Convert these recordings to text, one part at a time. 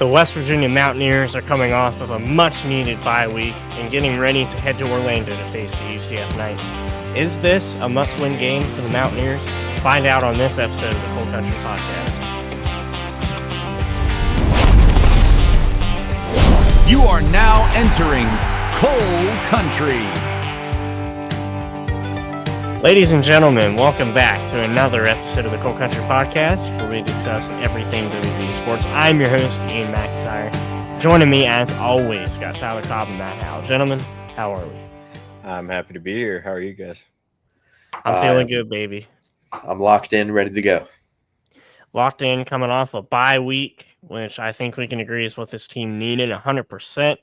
The West Virginia Mountaineers are coming off of a much-needed bye week and getting ready to head to Orlando to face the UCF Knights. Is this a must-win game for the Mountaineers? Find out on this episode of the Cold Country Podcast. You are now entering Cold Country. Ladies and gentlemen, welcome back to another episode of the Cold Country Podcast, where we discuss everything WWE sports. I'm your host, Ian McIntyre. Joining me, as always, got Tyler Cobb and Matt Howell. Gentlemen, how are we? I'm happy to be here. How are you guys? I'm feeling good, baby. I'm locked in, ready to go. Locked in, coming off a bye week, which I think we can agree is what this team needed 100%.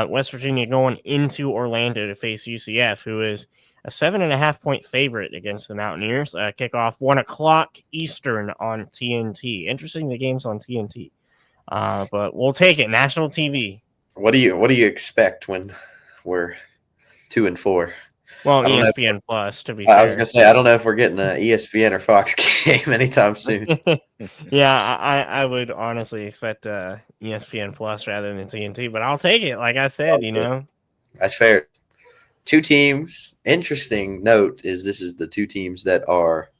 West Virginia going into Orlando to face UCF, who is a 7.5-point favorite against the Mountaineers. Kickoff 1 o'clock Eastern on TNT. Interesting, the game's on TNT, but we'll take it. National TV. What do you expect when we're 2-4? Well, ESPN Plus, to be fair. I was gonna say, I don't know if we're getting an ESPN or Fox game anytime soon. Yeah, I would honestly expect ESPN Plus rather than TNT, but I'll take it. Like I said, That's fair. Two teams. Interesting note is this is the two teams that are,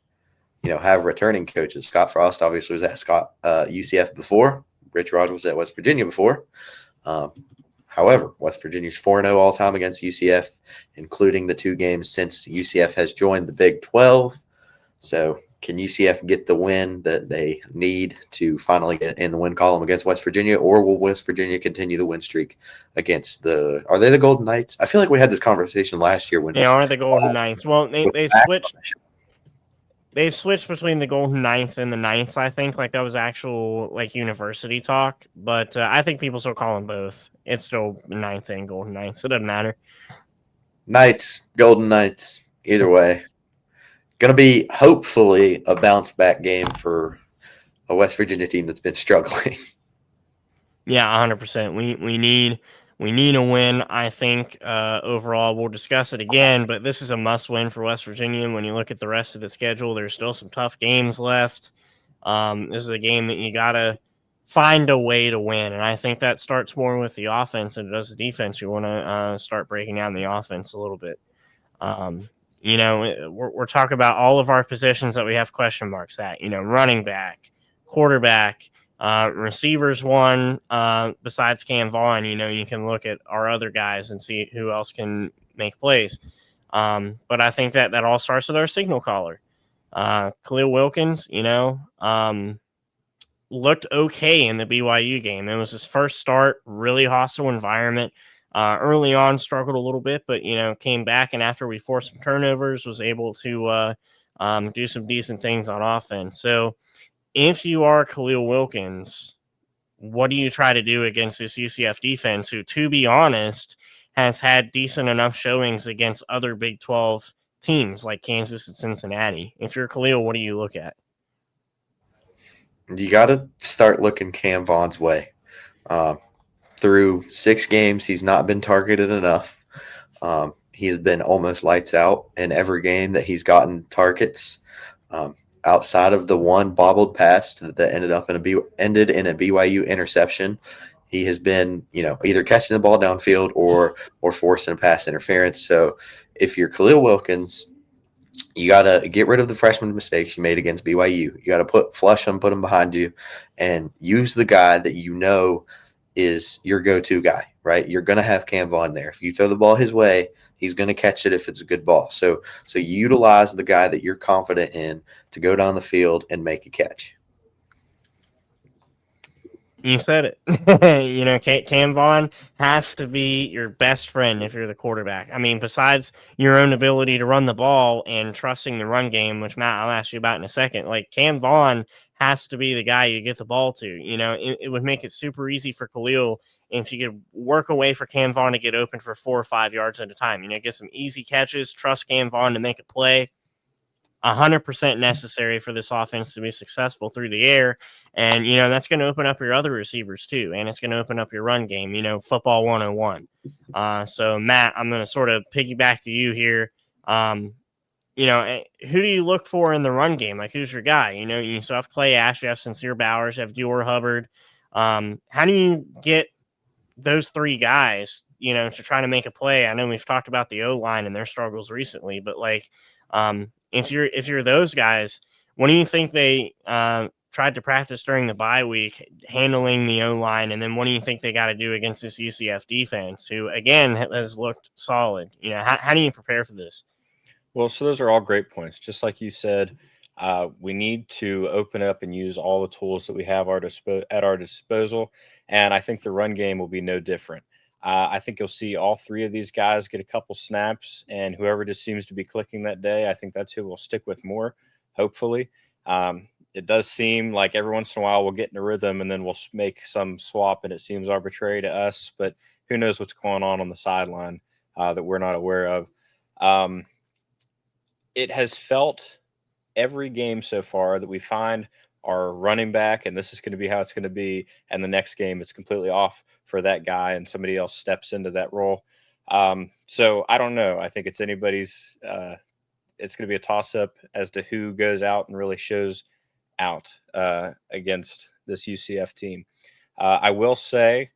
have returning coaches. Scott Frost obviously was at UCF before. Rich Rod was at West Virginia before. However, West Virginia's 4-0 all-time against UCF, including the two games since UCF has joined the Big 12. So can UCF get the win that they need to finally get in the win column against West Virginia, or will West Virginia continue the win streak against are they the Golden Knights? I feel like we had this conversation last year when they are the Golden Knights. Well, they've switched. They've switched between the Golden Knights and the Knights, I think. Like, that was actual, university talk. But I think people still call them both. It's still Knights and Golden Knights. It doesn't matter. Knights, Golden Knights, either way. Going to be, hopefully, a bounce-back game for a West Virginia team that's been struggling. Yeah, 100%. We need a win, I think. Overall, we'll discuss it again, but this is a must-win for West Virginia. When you look at the rest of the schedule, there's still some tough games left. This is a game that you got to find a way to win, and I think that starts more with the offense than it does the defense. You want to start breaking down the offense a little bit. We're talking about all of our positions that we have question marks at. Running back, quarterback, receivers one, besides Cam Vaughn. You can look at our other guys and see who else can make plays. But I think that all starts with our signal caller. Khalil Wilkins, looked okay in the BYU game. It was his first start, really hostile environment. Early on, struggled a little bit, but, came back, and after we forced some turnovers, was able to do some decent things on offense. So if you are Khalil Wilkins, what do you try to do against this UCF defense, who, to be honest, has had decent enough showings against other Big 12 teams like Kansas and Cincinnati? If you're Khalil, what do you look at? You got to start looking Cam Vaughn's way. Through 6 games, he's not been targeted enough. He has been almost lights out in every game that he's gotten targets. Outside of the one bobbled pass that ended in a BYU interception, he has been, either catching the ball downfield or forcing a pass interference. So if you're Khalil Wilkins, you got to get rid of the freshman mistakes you made against BYU. You got to flush them, put them behind you, and use the guy that is your go-to guy, right? You're going to have Cam Vaughn there. If you throw the ball his way, he's going to catch it if it's a good ball. So utilize the guy that you're confident in to go down the field and make a catch. You said it. Cam Vaughn has to be your best friend if you're the quarterback. I mean, besides your own ability to run the ball and trusting the run game, which, Matt, I'll ask you about in a second, Cam Vaughn has to be the guy you get the ball to. It would make it super easy for Khalil if you could work away for Cam Vaughn to get open for 4 or 5 yards at a time. Get some easy catches, trust Cam Vaughn to make a play. 100% necessary for this offense to be successful through the air. And, that's going to open up your other receivers too. And it's going to open up your run game, football 101. So, Matt, I'm going to sort of piggyback to you here. Who do you look for in the run game? Who's your guy? You still have Clay Ash, you have Sincere Bowers, you have Dior Hubbard. How do you get those three guys, to try to make a play? I know we've talked about the O line and their struggles recently, but like, if you're those guys, what do you think they tried to practice during the bye week, handling the O line, and then what do you think they got to do against this UCF defense, who again has looked solid? How do you prepare for this? Well, so those are all great points. Just like you said, we need to open up and use all the tools that we have at our disposal, and I think the run game will be no different. I think you'll see all three of these guys get a couple snaps, and whoever just seems to be clicking that day, I think that's who we'll stick with more. Hopefully, it does seem like every once in a while we'll get in a rhythm, and then we'll make some swap, and it seems arbitrary to us. But who knows what's going on the sideline that we're not aware of. Um, it has felt every game so far that we find our running back, and this is going to be how it's going to be. And the next game, it's completely off for that guy, and somebody else steps into that role. So I don't know. I think it's anybody's. It's going to be a toss up as to who goes out and really shows out against this UCF team. I will say,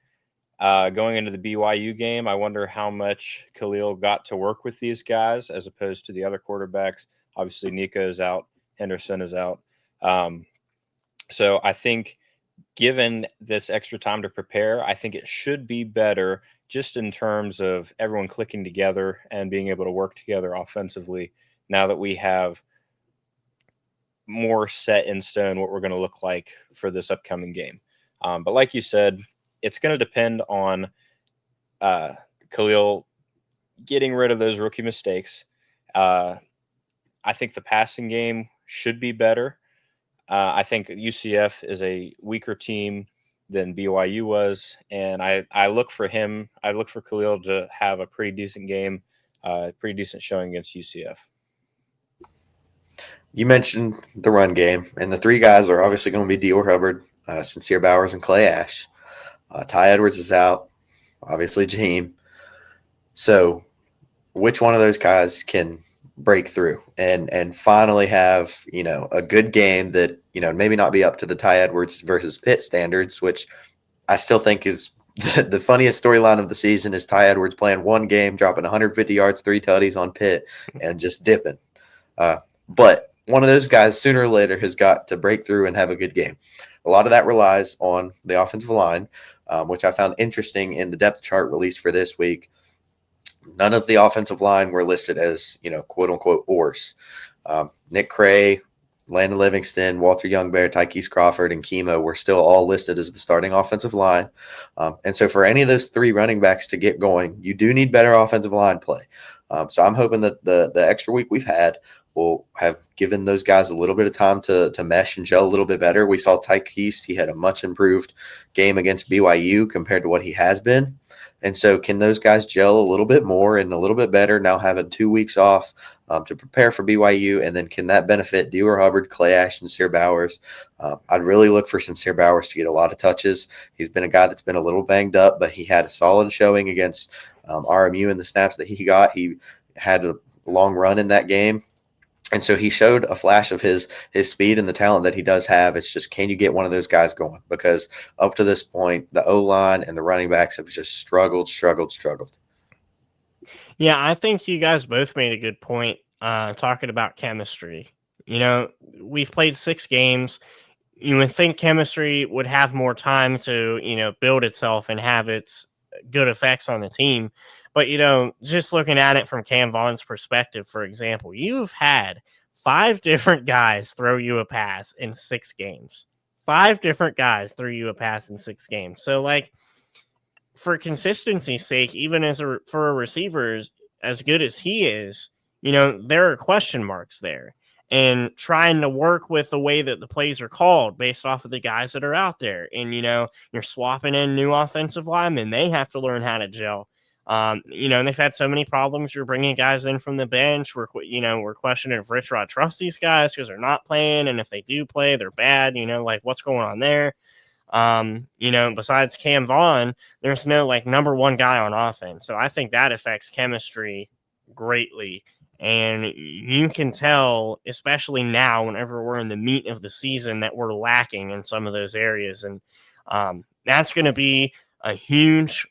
going into the BYU game, I wonder how much Khalil got to work with these guys as opposed to the other quarterbacks. Obviously, Nico is out, Henderson is out. So I think given this extra time to prepare, I think it should be better just in terms of everyone clicking together and being able to work together offensively now that we have more set in stone what we're going to look like for this upcoming game. But like you said, it's going to depend on Khalil getting rid of those rookie mistakes. I think the passing game should be better. I think UCF is a weaker team than BYU was, and I look for him. I look for Khalil to have a pretty decent game, pretty decent showing against UCF. You mentioned the run game, and the three guys are obviously going to be Dior Hubbard, Sincere Bowers, and Clay Ash. Ty Edwards is out, obviously Jaheim. So which one of those guys can break through and finally have, a good game that, maybe not be up to the Ty Edwards versus Pitt standards, which I still think is the funniest storyline of the season is Ty Edwards playing one game, dropping 150 yards, 3 tutties on Pitt, and just dipping. But one of those guys sooner or later has got to break through and have a good game. A lot of that relies on the offensive line, which I found interesting in the depth chart released for this week. None of the offensive line were listed as, quote unquote, ORs. Nick Cray, Landon Livingston, Walter Youngbear, Tykees Crawford, and Kimo were still all listed as the starting offensive line. And so for any of those three running backs to get going, you do need better offensive line play. So I'm hoping that the extra week we've had will have given those guys a little bit of time to mesh and gel a little bit better. We saw Tykees, he had a much improved game against BYU compared to what he has been. And so can those guys gel a little bit more and a little bit better now having 2 weeks off to prepare for BYU? And then can that benefit Dior Hubbard, Clay Ash, and Sincere Bowers? I'd really look for Sincere Bowers to get a lot of touches. He's been a guy that's been a little banged up, but he had a solid showing against RMU in the snaps that he got. He had a long run in that game. And so he showed a flash of his speed and the talent that he does have. It's just, can you get one of those guys going? Because up to this point, the O-line and the running backs have just struggled. Yeah, I think you guys both made a good point talking about chemistry. We've played 6 games. You would think chemistry would have more time to, build itself and have its good effects on the team. But, just looking at it from Cam Vaughn's perspective, for example, you've had 5 different guys throw you a pass in 6 games. 5 different guys threw you a pass in 6 games. So, like, for consistency's sake, even for a receiver as good as he is, there are question marks there. And trying to work with the way that the plays are called based off of the guys that are out there. And, you're swapping in new offensive linemen. They have to learn how to gel. They've had so many problems. You're bringing guys in from the bench. We're questioning if Rich Rod trusts these guys because they're not playing. And if they do play, they're bad. Like what's going on there? Besides Cam Vaughn, there's no number one guy on offense. So I think that affects chemistry greatly. And you can tell, especially now, whenever we're in the meat of the season, that we're lacking in some of those areas. And That's going to be a huge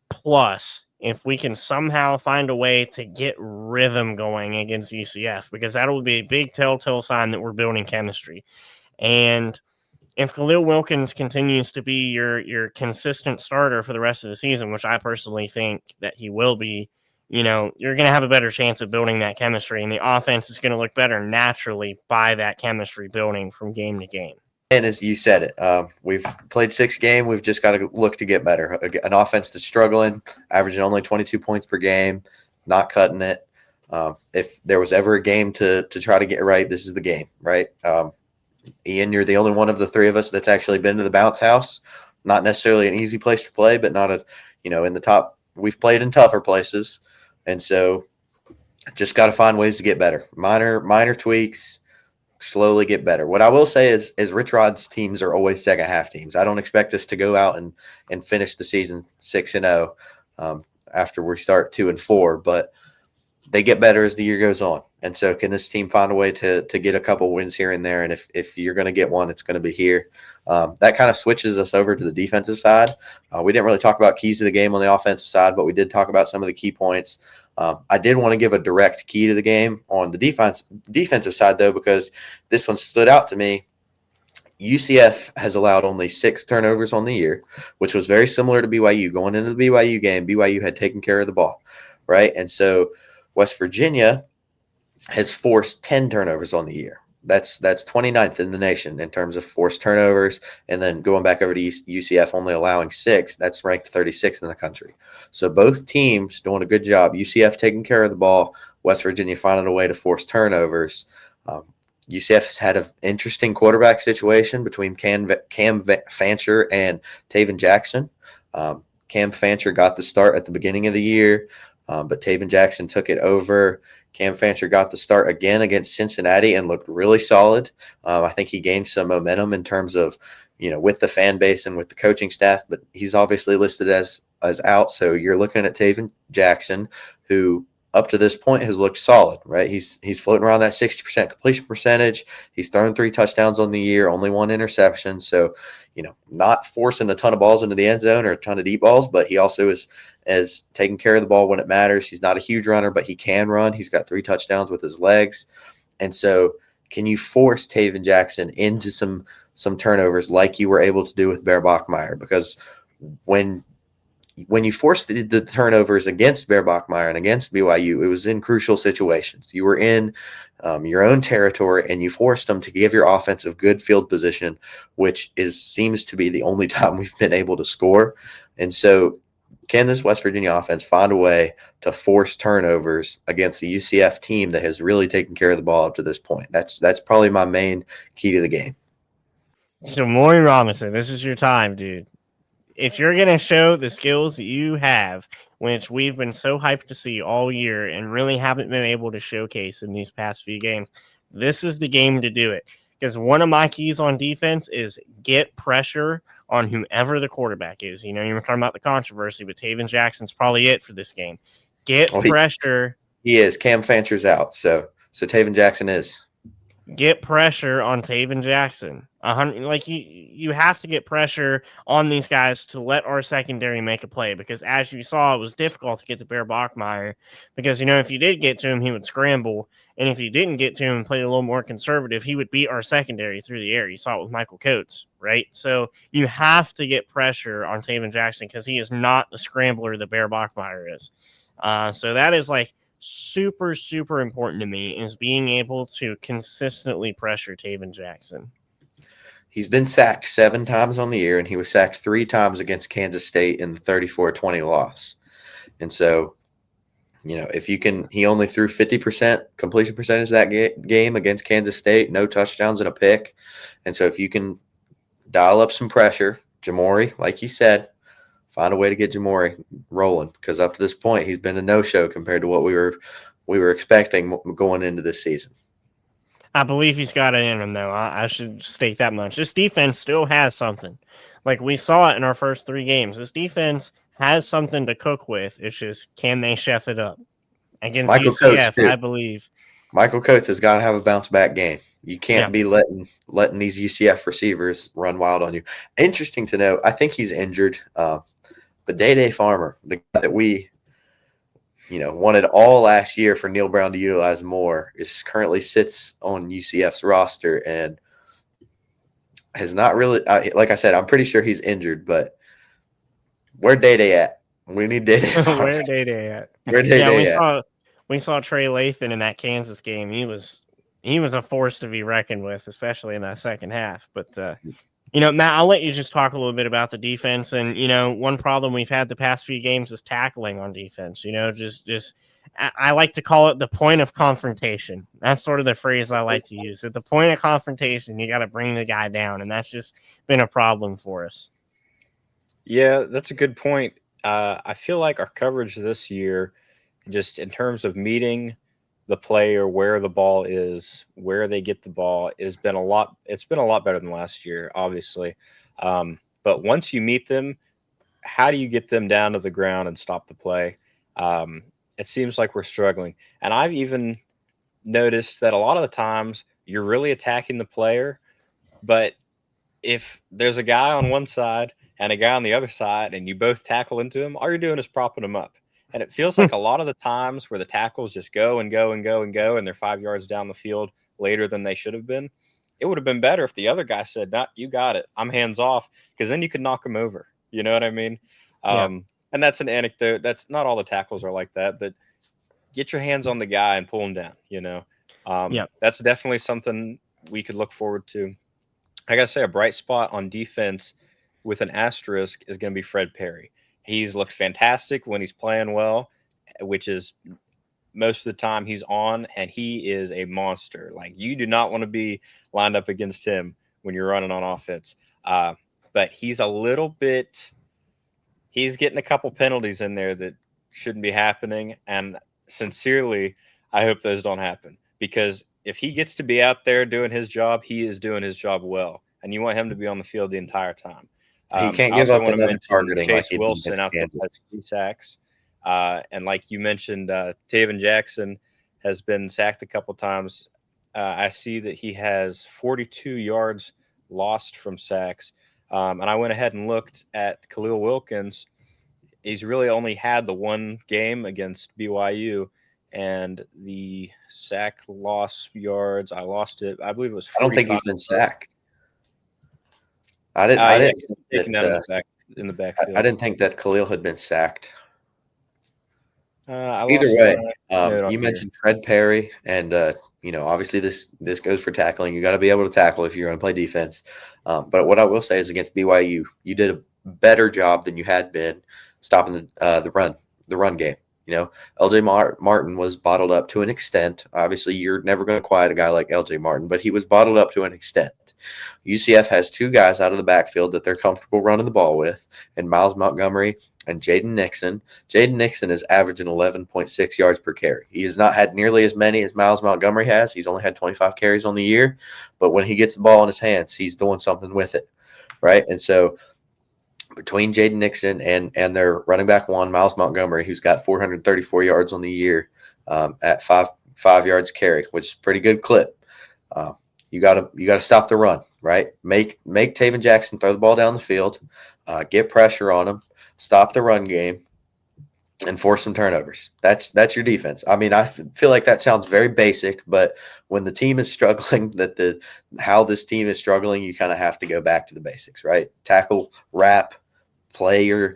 plus if we can somehow find a way to get rhythm going against UCF, because that will be a big telltale sign that we're building chemistry. And if Khalil Wilkins continues to be your consistent starter for the rest of the season, which I personally think that he will be, you're going to have a better chance of building that chemistry, and the offense is going to look better naturally by that chemistry building from game to game. And as you said it, we've played 6 games. We've just got to look to get better. An offense that's struggling, averaging only 22 points per game, not cutting it. If there was ever a game to try to get right, this is the game, right? Ian, you're the only one of the 3 of us that's actually been to the bounce house. Not necessarily an easy place to play, but not in the top. We've played in tougher places, and so just got to find ways to get better. Minor tweaks. Slowly get better. What I will say is Rich Rod's teams are always second half teams. I don't expect us to go out and finish the season 6-0 after we start 2-4, but they get better as the year goes on. And so can this team find a way to get a couple wins here and there? And if you're going to get one, it's going to be here. That kind of switches us over to the defensive side. We didn't really talk about keys to the game on the offensive side, but we did talk about some of the key points. I did want to give a direct key to the game on the defensive side, though, because this one stood out to me. UCF has allowed only 6 turnovers on the year, which was very similar to BYU. Going into the BYU game, BYU had taken care of the ball, right? And so West Virginia has forced 10 turnovers on the year. That's 29th in the nation in terms of forced turnovers. And then going back over to UCF only allowing 6, that's ranked 36th in the country. So both teams doing a good job. UCF taking care of the ball, West Virginia finding a way to force turnovers. UCF has had an interesting quarterback situation between Cam Fancher and Taven Jackson. Cam Fancher got the start at the beginning of the year, but Taven Jackson took it over. Cam Fancher got the start again against Cincinnati and looked really solid. I think he gained some momentum in terms of, with the fan base and with the coaching staff, but he's obviously listed as out. So you're looking at Taven Jackson, who up to this point has looked solid, right? He's floating around that 60% completion percentage. He's thrown 3 touchdowns on the year, only 1 interception. So, not forcing a ton of balls into the end zone or a ton of deep balls, but he also is taking care of the ball when it matters. He's not a huge runner, but he can run. He's got 3 touchdowns with his legs. And so can you force Taven Jackson into some turnovers like you were able to do with Bear Bachmeier? Because when you forced the turnovers against Bear Bachmeier and against BYU, it was in crucial situations. You were in your own territory, and you forced them to give your offense a good field position, which seems to be the only time we've been able to score. And so can this West Virginia offense find a way to force turnovers against the UCF team that has really taken care of the ball up to this point? That's probably my main key to the game. So, Maury Robinson, this is your time, dude. If you're going to show the skills that you have, which we've been so hyped to see all year and really haven't been able to showcase in these past few games, this is the game to do it. Because one of my keys on defense is get pressure on whomever the quarterback is. You were talking about the controversy, but Taven Jackson's probably it for this game. Get pressure. He is. Cam Fancher's out, so Taven Jackson is. Get pressure on Taven Jackson. You have to get pressure on these guys to let our secondary make a play, because as you saw, it was difficult to get to Bear Bachmeier because, if you did get to him, he would scramble. And if you didn't get to him and play a little more conservative, he would beat our secondary through the air. You saw it with Michael Coates, right? So you have to get pressure on Taven Jackson because he is not the scrambler that Bear Bachmeier is. So that is super, super important to me, is being able to consistently pressure Taven Jackson. He's been sacked 7 times on the year, and he was sacked 3 times against Kansas State in the 34-20 loss. And so, if you can, he only threw 50% completion percentage that game against Kansas State, no touchdowns and a pick. And so if you can dial up some pressure, Jamori, like you said, find a way to get Jamori rolling, because up to this point, he's been a no-show compared to what we were expecting going into this season. I believe he's got it in him, though. I should state that much. This defense still has something. We saw it in our first 3 games. This defense has something to cook with. It's just, can they chef it up? Against Michael UCF, Coates, I believe. Michael Coates has got to have a bounce back game. You can't Yeah. be letting these UCF receivers run wild on you. Interesting to know, I think he's injured. But Day Farmer, the guy that we wanted all last year for Neil Brown to utilize more, is currently sits on UCF's roster and has not really. Like I said, I'm pretty sure he's injured. But where Day at? We need Day Farmer. Where Day at? Where Yeah, Day at? we saw Trey Lathan in that Kansas game. He was a force to be reckoned with, especially in that second half. But Matt, I'll let you just talk a little bit about the defense. And one problem we've had the past few games is tackling on defense. Just I like to call it the point of confrontation. That's sort of the phrase I like to use. At the point of confrontation, you got to bring the guy down, and that's just been a problem for us. Yeah, that's a good point. I feel like our coverage this year, just in terms of meeting the player where the ball is, where they get the ball, has been a lot. It's been a lot better than last year, obviously. But once you meet them, how do you get them down to the ground and stop the play? It seems like we're struggling, and I've even noticed that a lot of the times you're really attacking the player, but if there's a guy on one side and a guy on the other side and you both tackle into him, all you're doing is propping him up. And it feels like a lot of the times where the tackles just go and go and go and go and they're 5 yards down the field later than they should have been. It would have been better if the other guy said, "No, you got it. I'm hands off," because then you could knock him over. You know what I mean? Yeah. And that's an anecdote. That's not all the tackles are like that, but get your hands on the guy and pull him down. Yeah. That's definitely something we could look forward to. I gotta say, a bright spot on defense with an asterisk is going to be Fred Perry. He's looked fantastic when he's playing well, which is most of the time he's on, and he is a monster. Like, you do not want to be lined up against him when you're running on offense. But he's he's getting a couple penalties in there that shouldn't be happening. And sincerely, I hope those don't happen, because if he gets to be out there doing his job, he is doing his job well, and you want him to be on the field the entire time. He can't I give also up want to another mention targeting like Chase he did Wilson against out there Kansas. has 3 sacks. And like you mentioned, Taven Jackson has been sacked a couple times. I see that he has 42 yards lost from sacks. And I went ahead and looked at Khalil Wilkins. He's really only had the one game against BYU, and the sack loss yards, I lost it. I believe it was I don't think 45. he's been sacked. I didn't Taken think down that, in the backfield. I didn't think that Khalil had been sacked. I Either lost way, my note on you here. mentioned Fred Perry, and obviously this goes for tackling. You got to be able to tackle if you're going to play defense. But what I will say is, against BYU, you did a better job than you had been stopping the run game. LJ Martin was bottled up to an extent. Obviously, you're never going to quiet a guy like LJ Martin, but he was bottled up to an extent. UCF has 2 guys out of the backfield that they're comfortable running the ball with, and Miles Montgomery and Jaden Nixon. Jaden Nixon is averaging 11.6 yards per carry. He has not had nearly as many as Miles Montgomery has. He's only had 25 carries on the year, but when he gets the ball in his hands, he's doing something with it, right? And so between Jaden Nixon and their running back one, Miles Montgomery, who's got 434 yards on the year at five yards carry, which is a pretty good clip. You gotta stop the run, right? Make Taven Jackson throw the ball down the field, get pressure on him, stop the run game, and force some turnovers. That's your defense. I mean, I feel like that sounds very basic, but when the team is struggling, how this team is struggling, you kind of have to go back to the basics, right? Tackle, wrap, play your,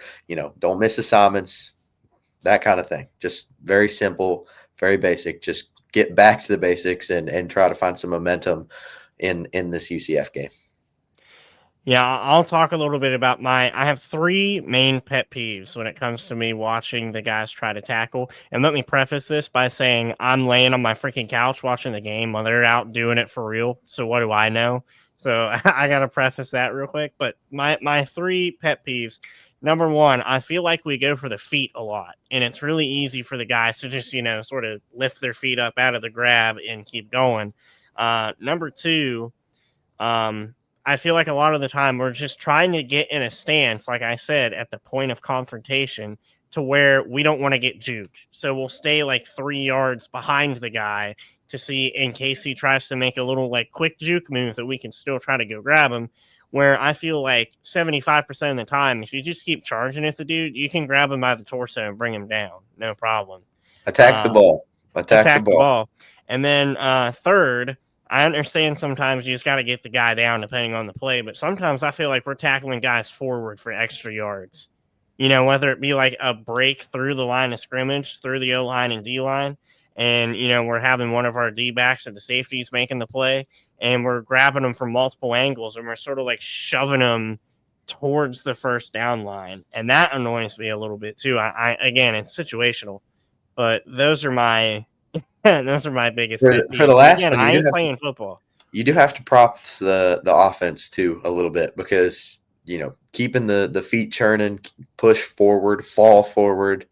don't miss assignments, that kind of thing. Just very simple, very basic. Just get back to the basics and try to find some momentum in this UCF game. Yeah, I'll talk a little bit about I have 3 main pet peeves when it comes to me watching the guys try to tackle. And let me preface this by saying I'm laying on my freaking couch watching the game while they're out doing it for real. So what do I know? So I got to preface that real quick. But my 3 pet peeves. Number 1, I feel like we go for the feet a lot. And it's really easy for the guys to just, sort of lift their feet up out of the grab and keep going. Number 2, I feel like a lot of the time we're just trying to get in a stance, like I said, at the point of confrontation to where we don't want to get juked. So we'll stay like 3 yards behind the guy to see in case he tries to make a little like quick juke move that we can still try to go grab him. Where I feel like 75% of the time, if you just keep charging at the dude, you can grab him by the torso and bring him down. No problem. Attack the ball. Attack the Attack the ball. ball. And then third, I understand sometimes you just got to get the guy down depending on the play, but sometimes I feel like we're tackling guys forward for extra yards. Whether it be like a break through the line of scrimmage, through the O line and D line, and we're having one of our D backs or the safeties making the play, and we're grabbing them from multiple angles, and we're sort of like shoving them towards the first down line, and that annoys me a little bit too. I again, it's situational, but those are my biggest For pet for the peeves. And last again, one, I ain't playing football. you do have to props the offense too a little bit because keeping the feet churning, push forward, fall forward.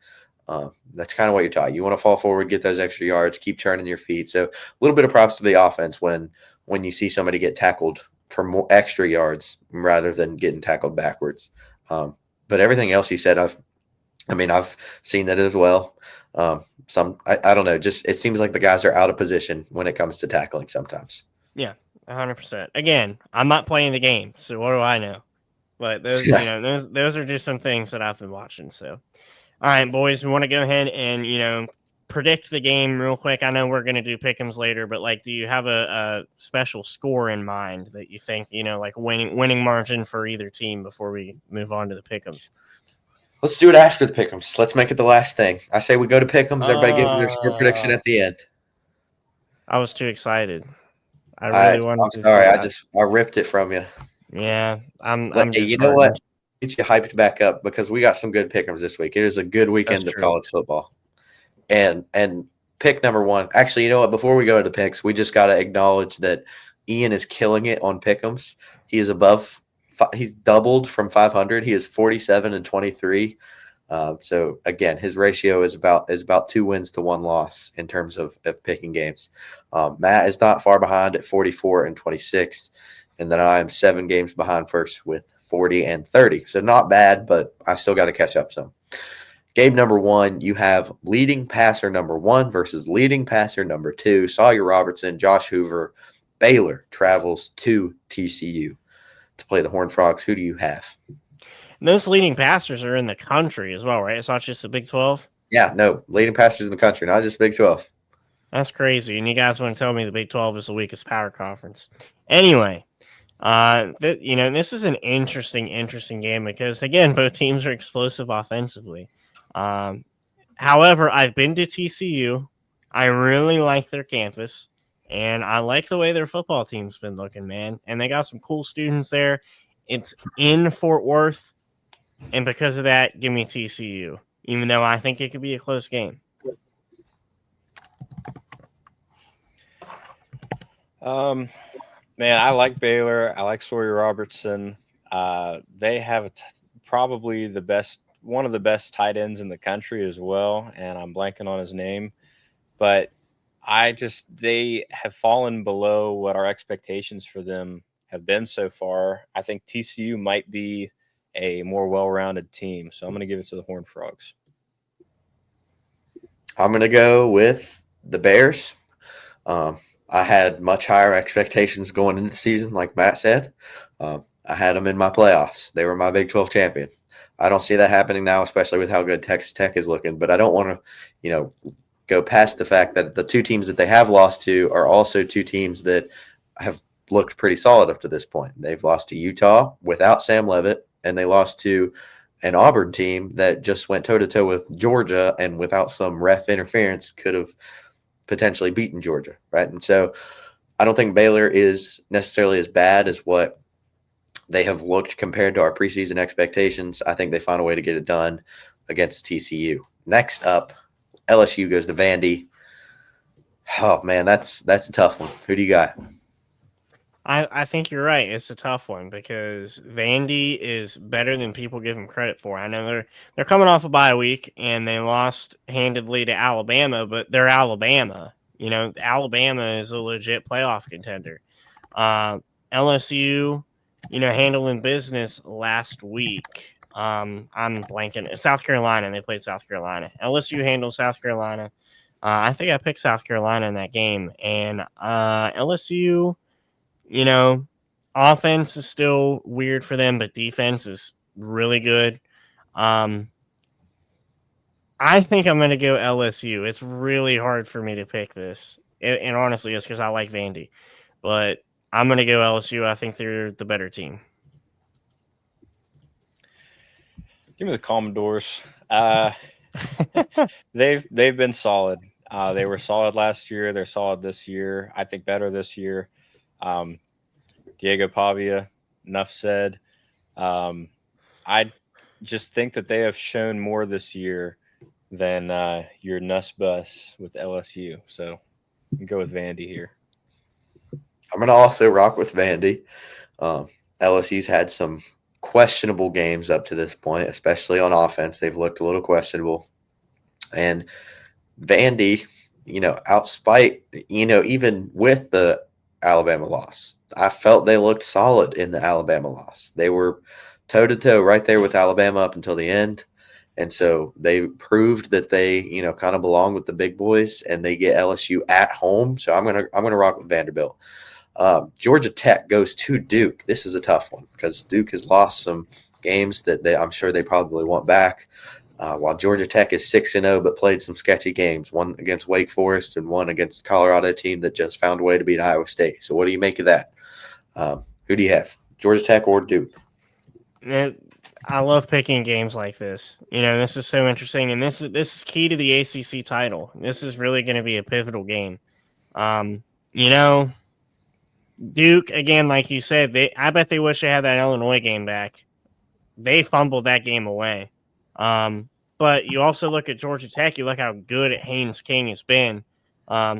That's kind of what you're taught. You want to fall forward, get those extra yards, keep turning your feet. So a little bit of props to the offense when you see somebody get tackled for more extra yards rather than getting tackled backwards. But everything else you said, I've seen that as well. I don't know. Just it seems like the guys are out of position when it comes to tackling sometimes. Yeah, 100%. Again, I'm not playing the game, so what do I know? But those, Yeah. those are just some things that I've been watching. So, all right, boys, we want to go ahead and predict the game real quick. I know we're going to do pick'ems later, but like, do you have a special score in mind that you think like winning margin for either team before we move on to the pick'ems? Let's do it after the pick'ems. Let's make it the last thing. I say we go to pick'ems. Everybody gives their score prediction at the end. I was too excited. I really wanted I'm to sorry. see. I ripped it from you. Yeah, I'm Hey, you know what? Get you hyped back up because we got some good pick'ems this week. It is a good weekend of college football. And pick number one. Actually, you know what? Before we go to picks, we just got to acknowledge that Ian is killing it on pick'ems. He is above. He's doubled from 500. He is 47-23. So again, his ratio is about 2 wins to 1 loss in terms of picking games. Matt is not far behind at 44-26, and then I am 7 games behind first with 40-30. So not bad, but I still got to catch up some. Game number one, you have leading passer number 1 versus leading passer number 2. Sawyer Robertson, Josh Hoover, Baylor travels to TCU to play the Horned Frogs. Who do you have? And those leading passers are in the country as well, right? It's not just the Big 12. Yeah, no, leading passers in the country, not just Big 12. That's crazy. And you guys want to tell me the Big 12 is the weakest power conference? Anyway, this is an interesting game because again, both teams are explosive offensively. However, I've been to TCU. I really like their campus, and I like the way their football team's been looking, man. And they got some cool students there. It's in Fort Worth, and because of that, give me TCU, even though I think it could be a close game. Man, I like Baylor. I like Sawyer Robertson. They have probably one of the best tight ends in the country as well, and I'm blanking on his name. But they have fallen below what our expectations for them have been so far. I think TCU might be a more well-rounded team, so I'm going to give it to the Horned Frogs. I'm going to go with the Bears. I had much higher expectations going into the season, like Matt said. I had them in my playoffs. They were my Big 12 champion. I don't see that happening now, especially with how good Texas Tech is looking. But I don't want to, go past the fact that the 2 teams that they have lost to are also 2 teams that have looked pretty solid up to this point. They've lost to Utah without Sam Leavitt, and they lost to an Auburn team that just went toe-to-toe with Georgia and without some ref interference could have potentially beaten Georgia, right? And so I don't think Baylor is necessarily as bad as what they have looked compared to our preseason expectations. I think they found a way to get it done against TCU. Next up, LSU goes to Vandy. Oh, man, that's a tough one. Who do you got? I think you're right. It's a tough one because Vandy is better than people give them credit for. I know they're coming off a bye week and they lost handedly to Alabama, but they're Alabama. Alabama is a legit playoff contender. LSU, handling business last week. I'm blanking. South Carolina. They played South Carolina. LSU handled South Carolina. I think I picked South Carolina in that game, and LSU, you know, offense is still weird for them, but defense is really good. Um, I think I'm going to go LSU. It's really hard for me to pick this, and honestly, it's because I like Vandy, but I'm going to go LSU. I think they're the better team. Give me the Commodores. They've been solid. They were solid last year. They're solid this year. I think better this year. Um, Diego Pavia, enough said. I just think that they have shown more this year than your Nuss Bus with LSU. So you can go with Vandy here. I'm going to also rock with Vandy. LSU's had some questionable games up to this point, especially on offense. They've looked a little questionable. And Vandy, outspite, even with the Alabama loss, I felt they looked solid in the Alabama loss. They were toe to toe right there with Alabama up until the end. And so they proved that they, kind of belong with the big boys, and they get LSU at home. So I'm gonna rock with Vanderbilt. Georgia Tech goes to Duke. This is a tough one because Duke has lost some games that I'm sure they probably want back. While Georgia Tech is 6-0, but played some sketchy games, one against Wake Forest and one against Colorado team that just found a way to beat Iowa State. So what do you make of that? Who do you have, Georgia Tech or Duke? I love picking games like this. This is so interesting, and this is key to the ACC title. This is really going to be a pivotal game. Um, you know, Duke again, like you said, I bet they wish they had that Illinois game back. They fumbled that game away. But you also look at Georgia Tech. You look how good Haynes King has been.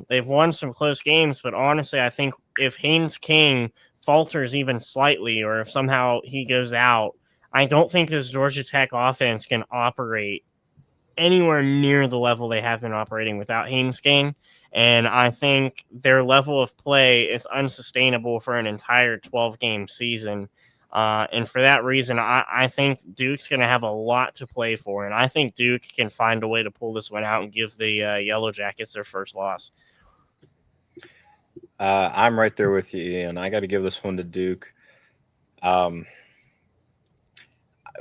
They've won some close games, but honestly, I think if Haynes King falters even slightly, or if somehow he goes out, I don't think this Georgia Tech offense can operate anywhere near the level they have been operating without Haynes King. And I think their level of play is unsustainable for an entire 12-game season. And for that reason, I think Duke's going to have a lot to play for. And I think Duke can find a way to pull this one out and give the Yellow Jackets their first loss. I'm right there with you, Ian. I got to give this one to Duke.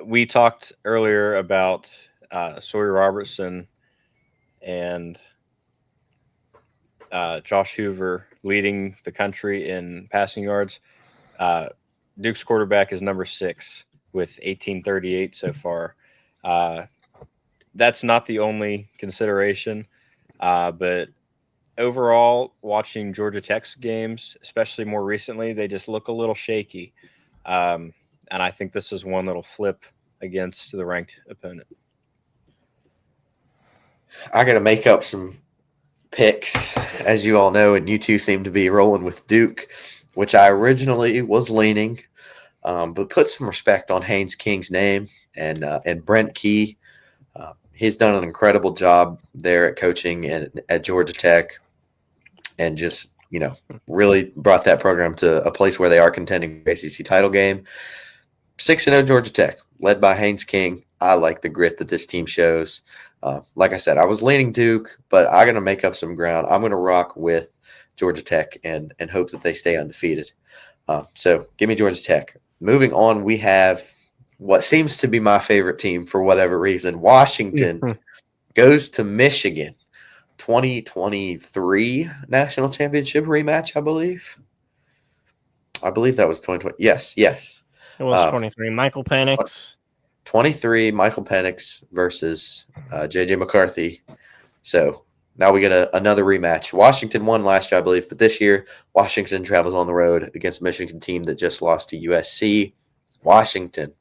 We talked earlier about Sawyer Robertson and Josh Hoover leading the country in passing yards. Duke's quarterback is number 6 with 1838 so far. That's not the only consideration, but overall, watching Georgia Tech's games, especially more recently, they just look a little shaky. And I think this is one that'll flip against the ranked opponent. I got to make up some picks, as you all know, and you two seem to be rolling with Duke, which I originally was leaning, but put some respect on Haynes King's name and Brent Key. He's done an incredible job there at coaching at Georgia Tech, and just really brought that program to a place where they are contending for the ACC title game. 6-0 Georgia Tech, led by Haynes King. I like the grit that this team shows. Like I said, I was leaning Duke, but I'm going to make up some ground. I'm going to rock with Georgia Tech and hope that they stay undefeated. So give me Georgia Tech. Moving on, we have what seems to be my favorite team for whatever reason. Washington goes to Michigan. 2023 national championship rematch, I believe. I believe that was 2020. Yes. It was 23. Michael Penix. 23, Michael Penix versus J.J. McCarthy. So now we get another rematch. Washington won last year, I believe, but this year Washington travels on the road against a Michigan team that just lost to USC. Washington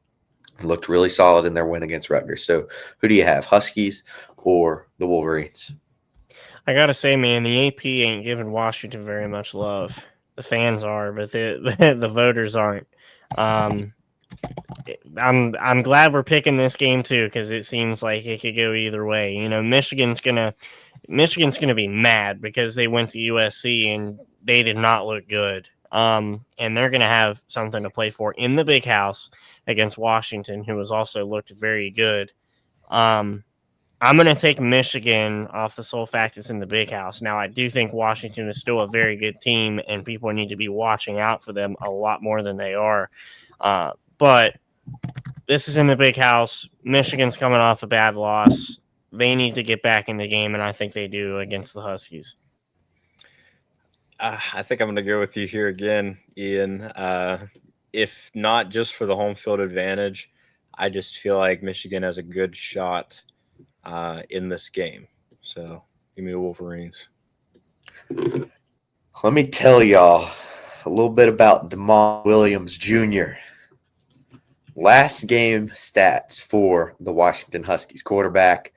looked really solid in their win against Rutgers. So who do you have, Huskies or the Wolverines? I got to say, man, the AP ain't giving Washington very much love. The fans are, but the voters aren't. I'm glad we're picking this game too, because it seems like it could go either way. Michigan's gonna be mad because they went to USC and they did not look good. And they're gonna have something to play for in the big house against Washington, who has also looked very good. I'm going to take Michigan off the sole fact it's in the big house. Now, I do think Washington is still a very good team, and people need to be watching out for them a lot more than they are. But this is in the big house. Michigan's coming off a bad loss. They need to get back in the game, and I think they do against the Huskies. I think I'm going to go with you here again, Ian. If not just for the home field advantage, I just feel like Michigan has a good shot in this game. So give me the Wolverines. Let me tell y'all a little bit about DeMond Williams Jr. Last game stats for the Washington Huskies quarterback: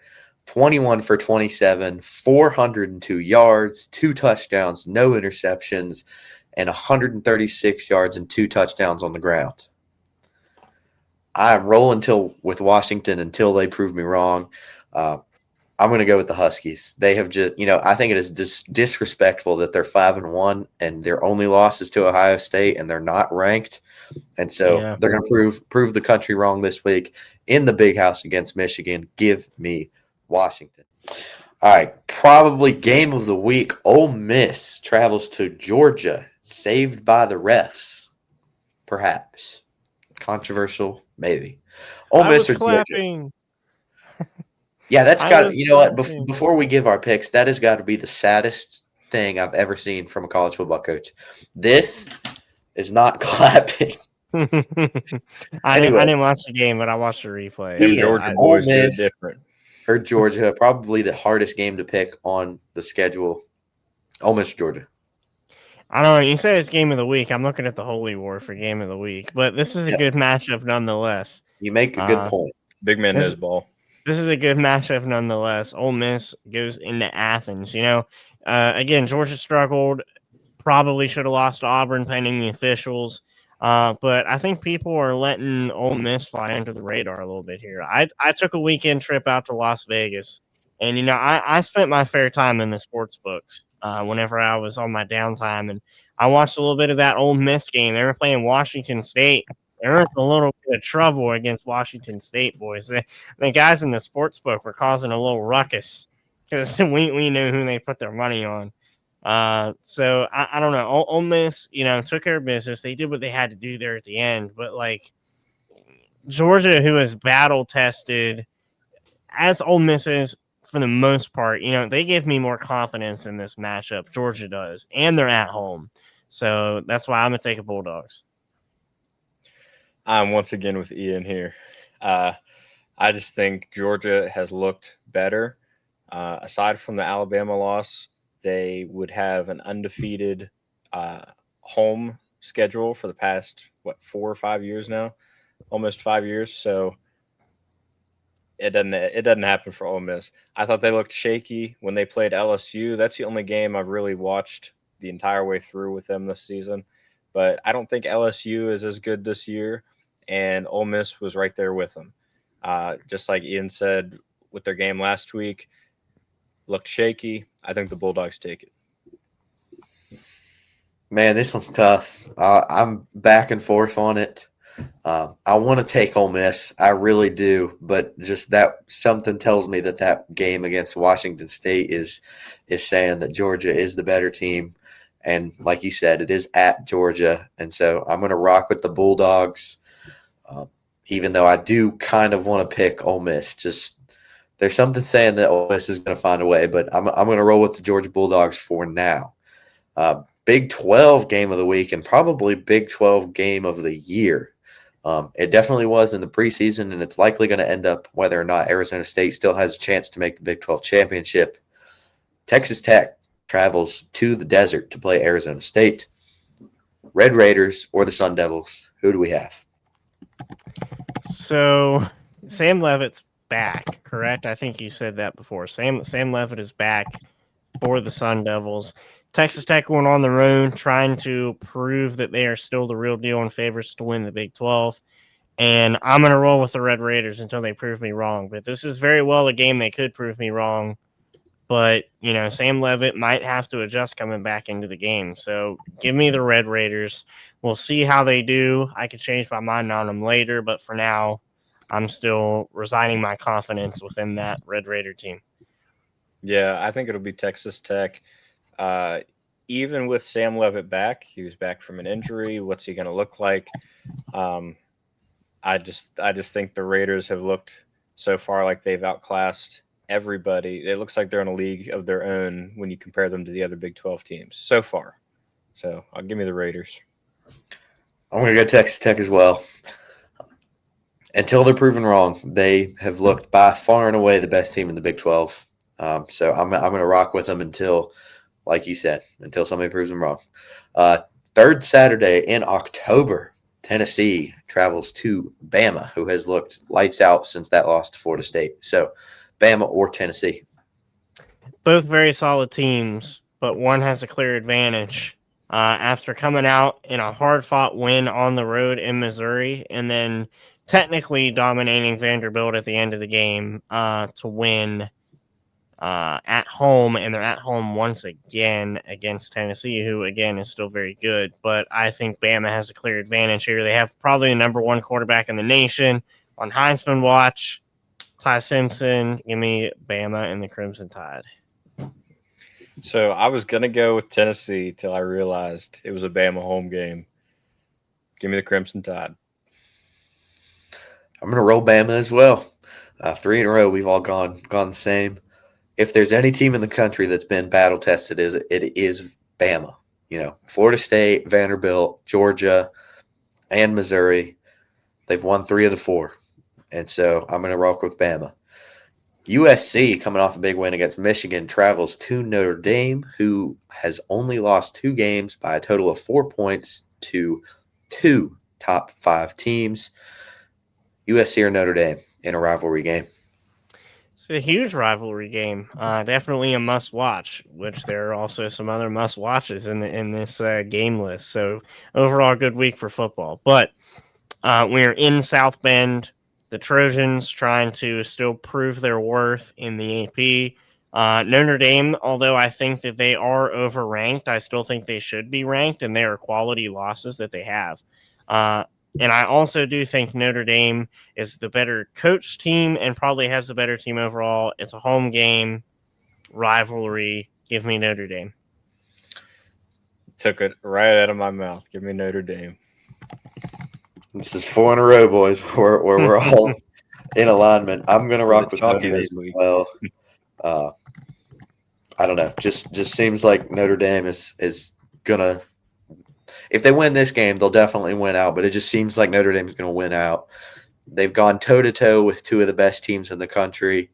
21 for 27, 402 yards, 2 touchdowns, no interceptions, and 136 yards and 2 touchdowns on the ground. I'm rolling with Washington until they prove me wrong. I'm going to go with the Huskies. They have just, I think it is disrespectful that they're 5-1 and their only loss is to Ohio State and they're not ranked. And so they're going to prove the country wrong this week in the big house against Michigan. Give me Washington. All right, probably game of the week. Ole Miss travels to Georgia, saved by the refs, perhaps. Controversial, maybe. Ole Miss or clapping. Georgia? Yeah, that's got to, you know what, before we give our picks, that has got to be the saddest thing I've ever seen from a college football coach. This is not clapping. I didn't watch the game, but I watched the replay. Them Georgia boys do it different. For Georgia, probably the hardest game to pick on the schedule. Ole Miss, Georgia. I don't know. You say it's game of the week. I'm looking at the Holy War for game of the week, but this is a good matchup nonetheless. You make a good point. Big man knows ball. This is a good matchup nonetheless. Ole Miss goes into Athens. Again, Georgia struggled. Probably should have lost to Auburn pending the officials. But I think people are letting Ole Miss fly under the radar a little bit here. I took a weekend trip out to Las Vegas, and I spent my fair time in the sports books whenever I was on my downtime, and I watched a little bit of that Ole Miss game. They were playing Washington State. They're in a little bit of trouble against Washington State, boys. The guys in the sports book were causing a little ruckus because we knew who they put their money on. So I don't know. Ole Miss, took care of business. They did what they had to do there at the end. But Georgia, who is battle tested, as Ole Miss is for the most part, they give me more confidence in this matchup. Georgia does, and they're at home. So that's why I'm gonna take a Bulldogs. I'm once again with Ian here. I just think Georgia has looked better. Aside from the Alabama loss, they would have an undefeated home schedule for the past, 4 or 5 years now? Almost 5 years. So it doesn't happen for Ole Miss. I thought they looked shaky when they played LSU. That's the only game I've really watched the entire way through with them this season. But I don't think LSU is as good this year, and Ole Miss was right there with them. Just like Ian said with their game last week, looked shaky. I think the Bulldogs take it. Man, this one's tough. I'm back and forth on it. I want to take Ole Miss. I really do. But just that something tells me that game against Washington State is saying that Georgia is the better team. And like you said, it is at Georgia. And so I'm going to rock with the Bulldogs, even though I do kind of want to pick Ole Miss. Just there's something saying that Ole Miss is going to find a way, but I'm going to roll with the Georgia Bulldogs for now. Big 12 game of the week and probably Big 12 game of the year. It definitely was in the preseason, and it's likely going to end up whether or not Arizona State still has a chance to make the Big 12 championship. Texas Tech travels to the desert to play Arizona State. Red Raiders or the Sun Devils? Who do we have? So Sam Leavitt's back, correct? I think you said that before. Sam Leavitt is back for the Sun Devils. Texas Tech went on their own, trying to prove that they are still the real deal and favorites to win the Big 12. And I'm going to roll with the Red Raiders until they prove me wrong. But this is very well a game they could prove me wrong. But, Sam Leavitt might have to adjust coming back into the game. So give me the Red Raiders. We'll see how they do. I could change my mind on them later. But for now, I'm still resigning my confidence within that Red Raider team. Yeah, I think it'll be Texas Tech. Even with Sam Levitt back, he was back from an injury. What's he going to look like? Um, I just think the Raiders have looked so far like they've outclassed everybody. It looks like they're in a league of their own when you compare them to the other Big 12 teams so far. So I'll give me the Raiders. I'm going to go Texas Tech as well. Until they're proven wrong, they have looked by far and away the best team in the Big 12. So I'm going to rock with them until, like you said, until somebody proves them wrong. Third Saturday in October, Tennessee travels to Bama, who has looked lights out since that loss to Florida State. So Bama or Tennessee. Both very solid teams, but one has a clear advantage. After coming out in a hard-fought win on the road in Missouri, and then technically dominating Vanderbilt at the end of the game to win at home, and they're at home once again against Tennessee, who again is still very good. But I think Bama has a clear advantage here. They have probably the number one quarterback in the nation on Heisman watch. Ty Simpson, give me Bama and the Crimson Tide. So I was going to go with Tennessee till I realized it was a Bama home game. Give me the Crimson Tide. I'm going to roll Bama as well. 3 in a row, we've all gone the same. If there's any team in the country that's been battle tested, it is Bama. You know, Florida State, Vanderbilt, Georgia, and Missouri. They've won 3 of the 4. And so I'm going to rock with Bama. USC, coming off a big win against Michigan, travels to Notre Dame, who has only lost 2 games by a total of 4 points to 2 top 5 teams. USC or Notre Dame in a rivalry game. It's a huge rivalry game. Definitely a must watch, which there are also some other must watches in this game list. So overall, good week for football. But we're in South Bend. The Trojans trying to still prove their worth in the AP. Notre Dame, although I think that they are overranked, I still think they should be ranked, and they are quality losses that they have. And I also do think Notre Dame is the better coach team and probably has the better team overall. It's a home game, rivalry. Give me Notre Dame. Took it right out of my mouth. Give me Notre Dame. This is 4 in a row, boys. We're all in alignment. I'm going to rock with Notre Dame this as week. well. I don't know. Just seems like Notre Dame is going to – if they win this game, they'll definitely win out. But it just seems like Notre Dame is going to win out. They've gone toe-to-toe with 2 of the best teams in the country.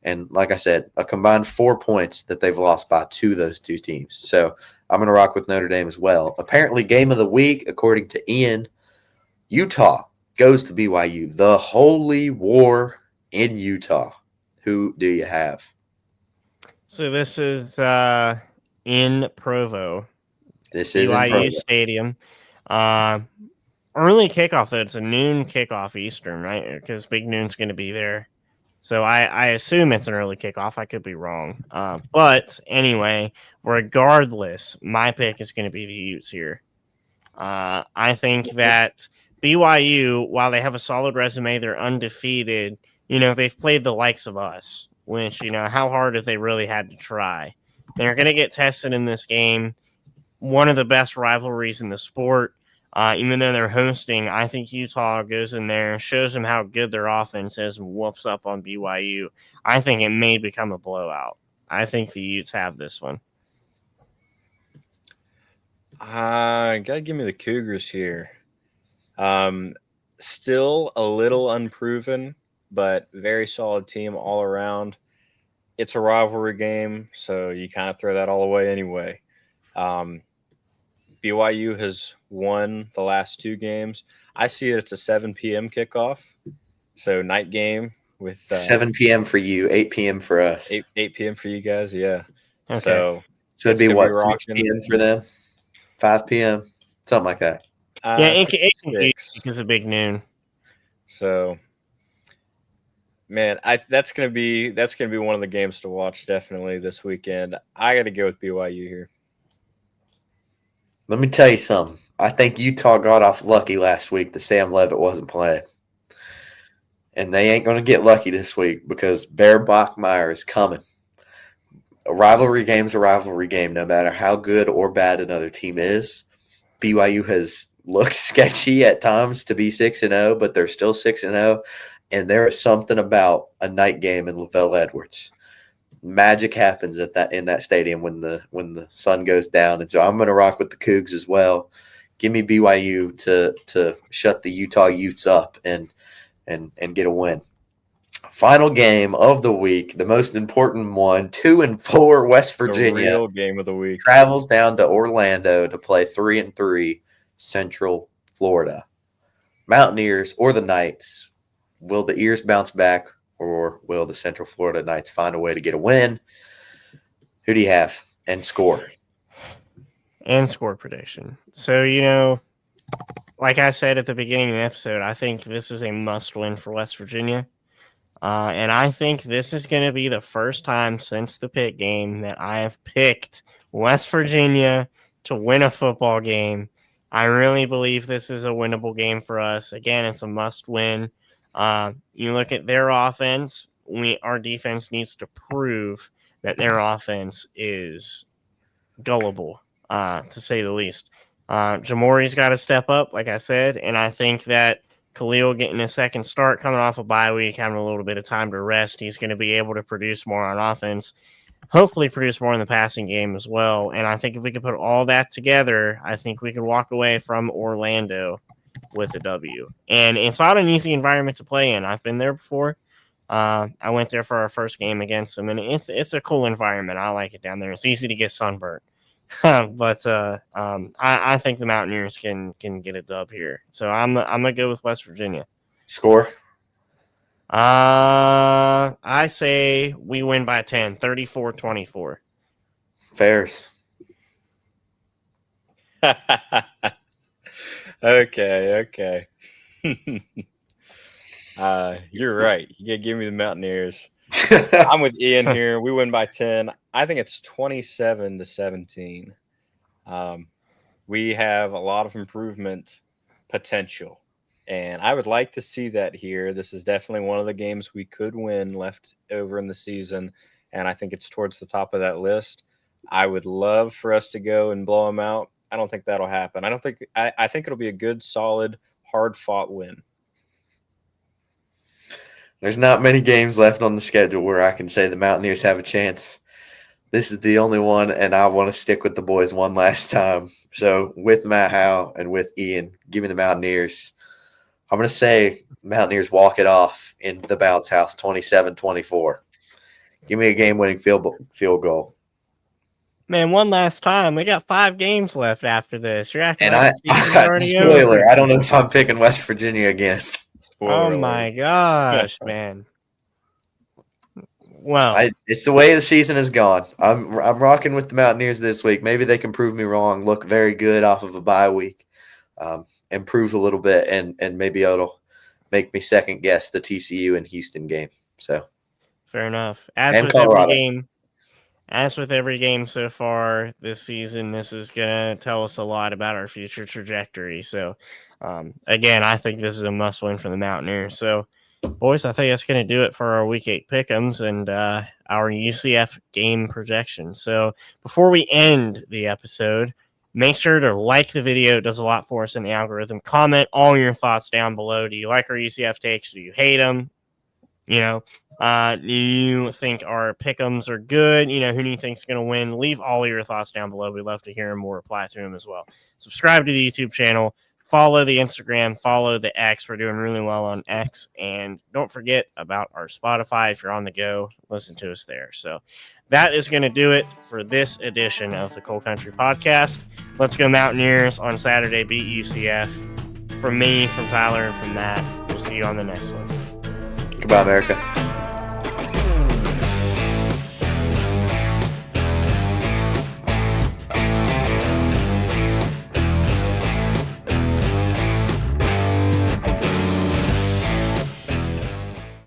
And like I said, a combined 4 points that they've lost by to those 2 teams. So I'm going to rock with Notre Dame as well. Apparently, game of the week, according to Ian – Utah goes to BYU. The Holy War in Utah. Who do you have? So this is in Provo. This is BYU in Provo. Stadium. Early kickoff, though. It's a noon kickoff Eastern, right? Because Big Noon's going to be there. So I assume it's an early kickoff. I could be wrong. But anyway, regardless, my pick is going to be the Utes here. I think that BYU, while they have a solid resume, they're undefeated. You know, they've played the likes of us, which, you know, how hard have they really had to try? They're going to get tested in this game. One of the best rivalries in the sport. Even though they're hosting, I think Utah goes in there, shows them how good their offense is, and whoops up on BYU. I think it may become a blowout. I think the Utes have this one. Gotta give me the Cougars here. Still a little unproven, but very solid team all around. It's a rivalry game, so you kind of throw that all away anyway. BYU has won the last 2 games. I see it. It's a 7 p.m. kickoff, so night game with 7 p.m. for you, 8 p.m. for us. 8 p.m. for you guys. Yeah. Okay. So it'd be what, 6 p.m. for them? 5 p.m., something like that. Yeah, it can be because of Big Noon. So, man, that's gonna be one of the games to watch definitely this weekend. I got to go with BYU here. Let me tell you something. I think Utah got off lucky last week that Sam Levitt wasn't playing. and they ain't going to get lucky this week because Bear Bachmeier is coming. A rivalry game's a rivalry game, no matter how good or bad another team is. BYU has looked sketchy at times to be 6-0, but they're still 6-0, and there is something about a night game in Lavelle Edwards. Magic happens in that stadium when the sun goes down, and so I'm going to rock with the Cougs as well. Give me BYU to shut the Utah Utes up and get a win. Final game of the week, the most important one, 2-4 West Virginia. The real game of the week. Travels down to Orlando to play 3-3 Central Florida. Mountaineers or the Knights. Will the Ears bounce back, or will the Central Florida Knights find a way to get a win? Who do you have? And score. And score prediction. So, like I said at the beginning of the episode, I think this is a must-win for West Virginia. And I think this is going to be the first time since the Pitt game that I have picked West Virginia to win a football game. I really believe this is a winnable game for us. Again, it's a must-win. You look at their offense, our defense needs to prove that their offense is gullible, to say the least. Jamori's got to step up, like I said, and I think that Khalil getting a second start, coming off a bye week, having a little bit of time to rest, he's going to be able to produce more on offense, hopefully produce more in the passing game as well. And I think if we could put all that together, I think we could walk away from Orlando with a W. And it's not an easy environment to play in. I've been there before. I went there for our first game against them, and it's a cool environment. I like it down there. It's easy to get sunburnt. But I think the Mountaineers can get a dub here. So I'm gonna go with West Virginia. Score. I say we win by 10, 34-24. Fairs. Okay. You're right. You gotta give me the Mountaineers. I'm with Ian here. We win by 10. I think it's 27-17. We have a lot of improvement potential, and I would like to see that here. This is definitely one of the games we could win left over in the season, and I think it's towards the top of that list. I would love for us to go and blow them out. I don't think that'll happen. I think it'll be a good, solid, hard-fought win. There's not many games left on the schedule where I can say the Mountaineers have a chance. This is the only one, and I want to stick with the boys one last time. So with Matt Howe and with Ian, give me the Mountaineers. I'm going to say Mountaineers walk it off in the bounce house, 27-24. Give me a game-winning field goal. Man, one last time. We got 5 games left after this. You're acting And like the season's already spoiler, over. I don't know if I'm picking West Virginia again. Oh my gosh, man. Well, it's the way the season has gone. I'm rocking with the Mountaineers this week. Maybe they can prove me wrong, look very good off of a bye week, improve a little bit, and maybe it'll make me second guess the TCU and Houston game. So fair enough. As with every game so far this season, this is going to tell us a lot about our future trajectory. So, again, I think this is a must-win for the Mountaineers. So, boys, I think that's going to do it for our Week 8 pick'ems and our UCF game projection. So, before we end the episode, make sure to like the video. It does a lot for us in the algorithm. Comment all your thoughts down below. Do you like our UCF takes? Do you hate them? Do you think our pick'ems are good? Who do you think is going to win? Leave all of your thoughts down below. We'd love to hear them. We'll reply to them as well. Subscribe to the YouTube channel. Follow the Instagram. Follow the X. We're doing really well on X. And don't forget about our Spotify. If you're on the go, listen to us there. So that is going to do it for this edition of the Coal Country Podcast. Let's go Mountaineers on Saturday. Beat UCF. From me, from Tyler, and from Matt. We'll see you on the next one. Goodbye, America.